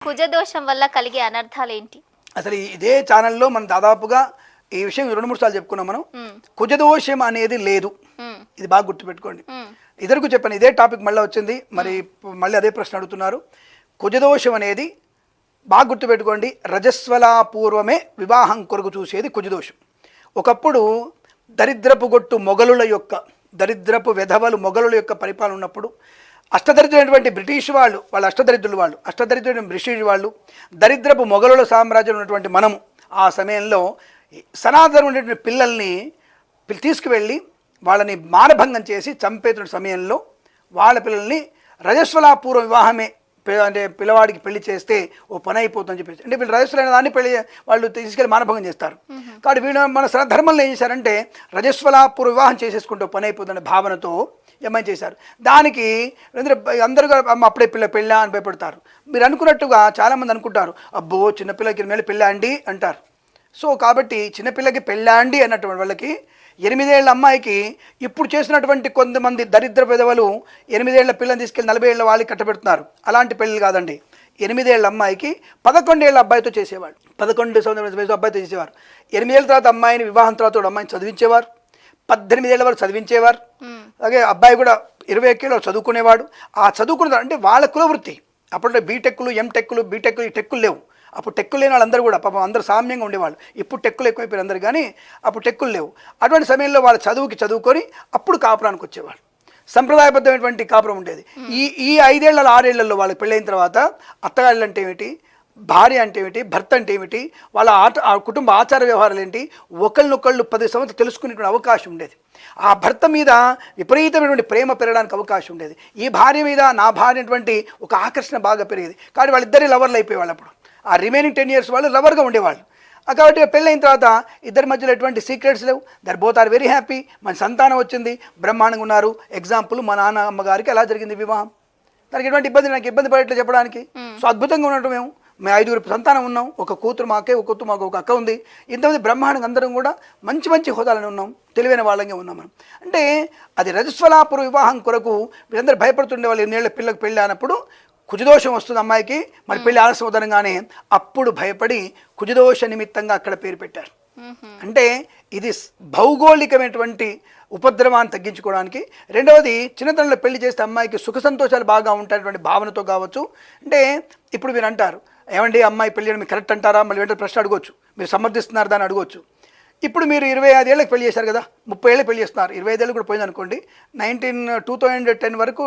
కుజదోషం వల్ల కలిగే అనర్థాలు ఏంటి? అసలు ఇదే ఛానల్లో మనం దాదాపుగా ఈ విషయం 2-3 సార్లు చెప్పుకున్నాం మనం. కుజదోషం అనేది లేదు, ఇది బాగా గుర్తుపెట్టుకోండి. ఇద్దరికి చెప్పాను ఇదే టాపిక్ మళ్ళీ వచ్చింది, మరి మళ్ళీ అదే ప్రశ్న అడుగుతున్నారు. కుజదోషం అనేది బాగా గుర్తుపెట్టుకోండి, రజస్వలాపూర్వమే వివాహం కొరకు చూసేది కుజదోషం. ఒకప్పుడు దరిద్రపు గొట్టు మొఘలుల యొక్క దరిద్రపు వెధవలు మొఘలుల యొక్క పరిపాలన ఉన్నప్పుడు అష్టదరిద్రులైనటువంటి బ్రిటిష్ వాళ్ళు అష్టదరిద్రులైన బ్రిటిష్ వాళ్ళు దరిద్రపు మొఘలుల సామ్రాజ్యం ఉన్నటువంటి మనము ఆ సమయంలో సనాతనం ఉండేటువంటి పిల్లల్ని తీసుకువెళ్ళి వాళ్ళని మానభంగం చేసి చంపేతున్న సమయంలో వాళ్ళ పిల్లల్ని రజస్వలాపూర్వ వివాహమే అంటే పిల్లవాడికి పెళ్లి చేస్తే ఓ పని అయిపోతుందని చెప్పేసి, అంటే వీళ్ళు రజస్వలైన దాన్ని పెళ్లి వాళ్ళు తీసుకెళ్ళి మానభంగం చేస్తారు. కాబట్టి వీళ్ళు మన ధర్మంలో ఏం చేశారంటే రజస్వలాపూర్వ వివాహం చేసేసుకుంటే పని అయిపోతుందనే భావనతో ఏమని చేశారు. దానికి అందరూ అప్పుడే పెళ్ళా అని భయపడతారు. మీరు అనుకున్నట్టుగా చాలామంది అనుకుంటారు, అబ్బో చిన్నపిల్లకి మేలు పెళ్ళా అండి అంటారు. సో కాబట్టి చిన్నపిల్లకి పెళ్ళా అండి అన్నటువంటి వాళ్ళకి 8 ఏళ్ల అమ్మాయికి ఇప్పుడు చేసినటువంటి కొంతమంది దరిద్ర పెదవులు 8 ఏళ్ల పిల్లని తీసుకెళ్ళి 40 ఏళ్ల వాళ్ళకి కట్టబెడుతున్నారు. అలాంటి పెళ్ళి కాదండి. 8 ఏళ్ల అమ్మాయికి 11 ఏళ్ల అబ్బాయితో చేసేవాడు, 11 సంవత్సరాల వయసు అబ్బాయితో చేసేవారు. 8 ఏళ్ళ తర్వాత అమ్మాయిని వివాహం తర్వాత అమ్మాయిని చదివించేవారు, 18 ఏళ్ల వరకు చదివించేవారు. అలాగే అబ్బాయి కూడా 21 ఏళ్ళు చదువుకునేవాడు. ఆ చదువుకున్న అంటే వాళ్ళ కులవృత్తి. అప్పుడు బీటెక్లు ఎంటెక్లు బీటెక్లు ఈ టెక్కులు లేవు. అప్పుడు టెక్కులు లేని వాళ్ళందరూ కూడా పాపం అందరూ సామ్యంగా ఉండేవాళ్ళు. ఇప్పుడు టెక్కులు ఎక్కువైపోయారు అందరు, కానీ అప్పుడు టెక్కులు లేవు. అటువంటి సమయంలో వాళ్ళ చదువుకొని అప్పుడు కాపురానికి వచ్చేవాళ్ళు. సంప్రదాయబద్ధమైనటువంటి కాపురం ఉండేది. ఈ 5 ఏళ్ల 6 ఏళ్లలో వాళ్ళకి పెళ్ళైన తర్వాత అత్తగాళ్ళు అంటే ఏమిటి, భార్య అంటే ఏమిటి, భర్త అంటే ఏమిటి, వాళ్ళ కుటుంబ ఆచార వ్యవహారాలు ఏంటి, ఒకళ్ళనొకళ్ళు 10 సంవత్సరాలు తెలుసుకునేటువంటి అవకాశం ఉండేది. ఆ భర్త మీద విపరీతమైనటువంటి ప్రేమ పెరగడానికి అవకాశం ఉండేది. ఈ భార్య మీద నా భార్య అటువంటి ఒక ఆకర్షణ బాగా పెరిగేది. కాబట్టి వాళ్ళిద్దరి లవర్లు అయిపోయేవాళ్ళు. అప్పుడు ఆ రిమైనింగ్ 10 years వాళ్ళు లవర్గా ఉండేవాళ్ళు. కాబట్టి పెళ్ళైన తర్వాత ఇద్దరి మధ్యలో ఎటువంటి సీక్రెట్స్ లేవు. There both are very happy. మన సంతానం వచ్చింది, బ్రహ్మాండంగా ఉన్నారు. ఎగ్జాంపుల్ మా నాన్న అమ్మగారికి ఎలా జరిగింది వివాహం, దానికి ఎటువంటి ఇబ్బంది, నాకు ఇబ్బంది పడేట్లు చెప్పడానికి. సో అద్భుతంగా ఉన్నట్టు మేము 5 సంతానం ఉన్నాం, ఒక కూతురు మాకు ఒక అక్క ఉంది. ఇంతమంది బ్రహ్మాండంగా అందరం కూడా మంచి హోదాలను ఉన్నాం, తెలివైన వాళ్ళంగా ఉన్నాం మనం. అంటే అది రజస్వలాపుర వివాహం కొరకు వీళ్ళందరూ భయపడుతుండే వాళ్ళు. 8 ఏళ్ల పిల్లలకు పెళ్ళి అయినప్పుడు కుజదోషం వస్తుంది అమ్మాయికి, మరి పెళ్లి ఆలస్యం అవుతానగానే అప్పుడు భయపడి కుజదోష నిమిత్తంగా అక్కడ పేరు పెట్టారు. అంటే ఇది భౌగోళికమైనటువంటి ఉపద్రవాన్ని తగ్గించుకోవడానికి. రెండవది, చిన్నతనంలో పెళ్లి చేస్తే అమ్మాయికి సుఖ సంతోషాలు బాగా ఉంటాయటువంటి భావనతో కావచ్చు. అంటే ఇప్పుడు మీరు అంటారు, ఏమండి అమ్మాయి పెళ్లి చేయడం మీరు కరెక్ట్ అంటారా, మళ్ళీ వెంటనే ప్రశ్న అడగవచ్చు, మీరు సమర్థిస్తున్నారు దాన్ని అడగవచ్చు. ఇప్పుడు మీరు 25 ఏళ్ళకి పెళ్లి చేశారు కదా, 30 ఏళ్ళకి పెళ్లి చేస్తున్నారు, 25 ఏళ్ళు కూడా పోయింది అనుకోండి. 2010 వరకు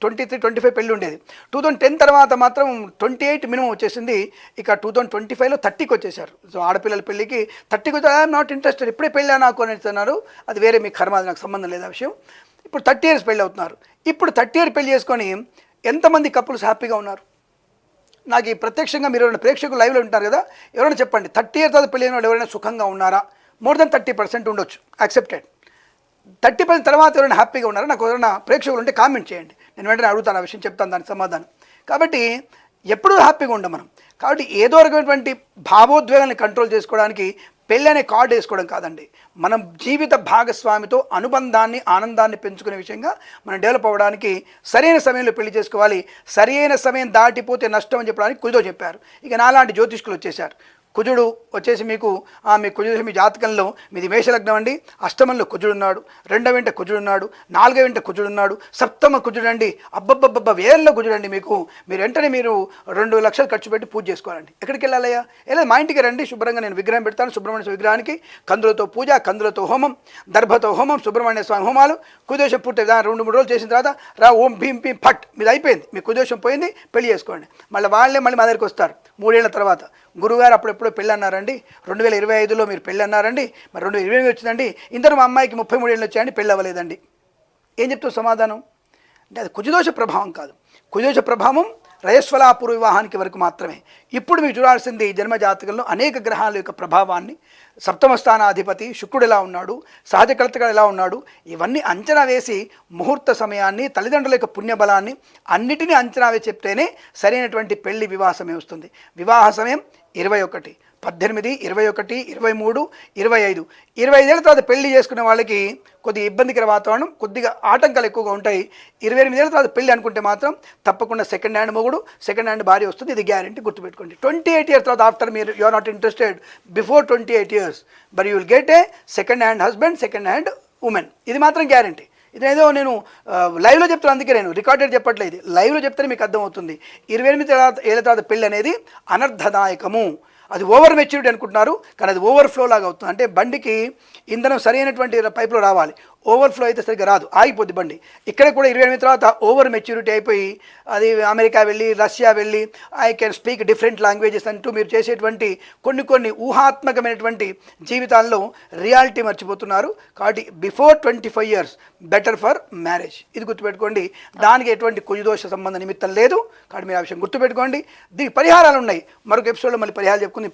23-25 పెళ్ళి ఉండేది. 2010 తర్వాత మాత్రం 28 మినిమం వచ్చేసింది. ఇక 2025లో 30కి వచ్చేసారు. సో ఆడపిల్లల పెళ్ళికి 30కి వచ్చి ఐఎమ్ నాట్ ఇంట్రెస్టెడ్, ఇప్పుడే పెళ్ళి నాకు అని చెప్తున్నారు. అది వేరే మీ కర్మ, అది నాకు సంబంధం లేదు ఆ విషయం. ఇప్పుడు 30 years పెళ్ళి అవుతున్నారు. ఇప్పుడు 30 years పెళ్ళి చేసుకొని ఎంతమంది కపుల్స్ హ్యాపీగా ఉన్నారు? నాకు ఈ ప్రత్యక్షంగా మీరు ఎవరైనా ప్రేక్షకులు లైవ్లో ఉంటారు కదా, ఎవరైనా చెప్పండి 30 years తర్వాత పెళ్ళి అయిన వాళ్ళు ఎవరైనా సుఖంగా ఉన్నారా? మోర్ దెన్ 30% ఉండొచ్చు, యాక్సెప్టెడ్. 30% తర్వాత ఎవరైనా హ్యాపీగా ఉన్నారా? నాకు ఎవరైనా ప్రేక్షకులు ఉంటే కామెంట్ చేయండి, నేను వెంటనే అడుగుతాను, ఆ విషయం చెప్తాను, దానికి సమాధానం. కాబట్టి ఎప్పుడూ హ్యాపీగా ఉండం మనం. కాబట్టి ఏదో రకమైనటువంటి భావోద్వేగాన్ని కంట్రోల్ చేసుకోవడానికి పెళ్ళి అనే కార్డు వేసుకోవడం కాదండి. మనం జీవిత భాగస్వామితో అనుబంధాన్ని, ఆనందాన్ని పెంచుకునే విషయంగా మనం డెవలప్ అవ్వడానికి సరైన సమయంలో పెళ్లి చేసుకోవాలి. సరైన సమయం దాటిపోతే నష్టం అని చెప్పడానికి కుజుడు చెప్పారు. ఇక నాలాంటి జ్యోతిష్కులు వచ్చేసారు. కుజుడు వచ్చేసి మీకు కుజుడు మీ జాతకంలో మీది మేషలగ్నం అండి, అష్టమంలో కుజుడున్నాడు, 2వ ఇంట కుజుడున్నాడు, 4వ ఇంట కుజుడున్నాడు, సప్తమ కుజుడండి, అబ్బబ్బబ్బబ్బ వేర్ల కుజుడండి. మీరు వెంటనే 2 లక్షలు ఖర్చు పెట్టి పూజ చేసుకోవాలండి. ఎక్కడికి వెళ్ళాలయ్యా? వెళ్ళదు, మా ఇంటికి రండి, శుభ్రంగా నేను విగ్రహం పెడతాను. సుబ్రహ్మణ్య విగ్రహానికి కందులతో పూజ, కందులతో హోమం, దర్భతో హోమం, సుబ్రహ్మణ్య స్వామి హోమాలు. కుదోషం పూర్తి 2-3 రోజులు చేసిన తర్వాత ఓం భీం భీం ఫట్ మీది అయిపోయింది, మీ కుదోషం పోయింది, పెళ్లి చేసుకోండి. మళ్ళీ మా దగ్గరికి వస్తారు 3 ఏళ్ల తర్వాత. గురుగారు అప్పుడెప్పుడో పెళ్ళి అన్నారండి, 2025లో మీరు పెళ్ళి అన్నారండి, మరి 2028 వచ్చిందండి, ఇంతలో మా అమ్మాయికి 33 ఏళ్ళు వచ్చాయండి, పెళ్ళి అవ్వలేదండి. ఏం చెప్తావు సమాధానం? అంటే అది కుజదోష ప్రభావం కాదు. కుజదోష ప్రభావం రజస్వలాపూర్వ వివాహానికి వరకు మాత్రమే. ఇప్పుడు మీరు చూడాల్సింది జన్మజాతకంలో అనేక గ్రహాల యొక్క ప్రభావాన్ని, సప్తమ స్థానాధిపతి శుక్రుడు ఎలా ఉన్నాడు, సహజ కలతగా ఎలా ఉన్నాడు, ఇవన్నీ అంచనా వేసి ముహూర్త సమయాన్ని, తల్లిదండ్రుల యొక్క పుణ్యబలాన్ని అన్నిటినీ అంచనా వేసి చెప్తేనే సరైనటువంటి పెళ్లి వివాహ సమయం వస్తుంది. వివాహ సమయం 21, 18, 21, 23, 25. 25 ఏళ్ళ తర్వాత పెళ్లి చేసుకునే వాళ్ళకి కొద్దిగా ఇబ్బందికర వాతావరణం, కొద్దిగా ఆటంకాలు ఎక్కువగా ఉంటాయి. 28 ఏళ్ళ తర్వాత పెళ్లి అనుకుంటే మాత్రం తప్పకుండా సెకండ్ హ్యాండ్ మొగుడు, సెకండ్ హ్యాండ్ భార్య వస్తుంది. ఇది గ్యారంటీ, గుర్తుపెట్టుకోండి. 28 ఇయర్స్ తర్వాత ఆఫ్టర్ మీరు you are not interested before 28 years but you will get a second hand husband, second hand women. ఇది మాత్రం గ్యారంటీ. ఇదేదో నేను లైవ్లో చెప్తాను, అందుకే నేను రికార్డెడ్ చెప్పట్లేదు, లైవ్లో చెప్తేనే మీకు అర్థమవుతుంది. 28 ఏళ్ళ తర్వాత పెళ్ళి అనేది అనర్థదాయకము. అది ఓవర్ మెచ్యూరిటీ అనుకుంటున్నారు, కానీ అది ఓవర్ఫ్లో లాగా అవుతుంది. అంటే బండికి ఇంధనం సరైనటువంటి పైపులో రావాలి, ఓవర్ఫ్లో అయితే సరిగ్గా రాదు, ఆగిపోద్ది బండి. ఇక్కడ కూడా 28 తర్వాత ఓవర్ మెచ్యూరిటీ అయిపోయి అది అమెరికా వెళ్ళి, రష్యా వెళ్ళి, I can speak different languages అంటూ మీరు చేసేటువంటి కొన్ని ఊహాత్మకమైనటువంటి జీవితాల్లో రియాలిటీ మర్చిపోతున్నారు. కాబట్టి before 25 years better for marriage. ఇది గుర్తుపెట్టుకోండి. దానికి ఎటువంటి కుజదోష సంబంధ నిమిత్తం లేదు. కాబట్టి మీరు ఆ విషయం గుర్తుపెట్టుకోండి. దీనికి పరిహారాలు ఉన్నాయి, మరొక ఎపిసోడ్లో మళ్ళీ పరిహారాలు చెప్పుకుంది.